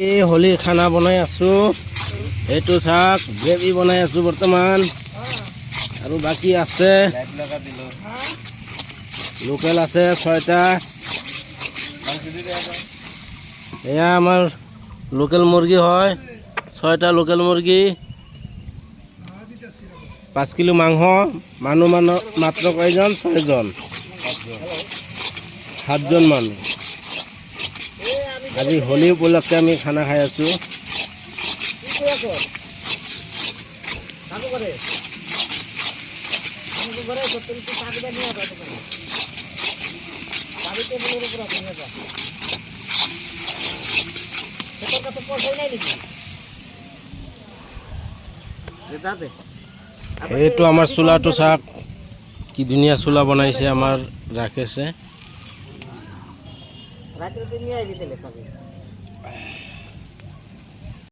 এই হোলিৰ খানা বনাই আছো। এইটো চাক গ্ৰেভি বনাই আছো বৰ্তমান, আৰু বাকী আছে লোকেল আছে 6টা। এয়া আমাৰ লোকেল মুৰ্গী হয়, 6টা লোকেল মুৰ্গী, 5 কিলো মাংস। মানুহ মাত্ৰ কেইজন? 6জন, 7জন মানুহ। আজি হোলী উপলক্ষে আমি খানা খাই আছো। এইটো আমাৰ চোলাটো চাক, কি ধুনীয়া চোলা বনাইছে আমাৰ ৰাকেশে।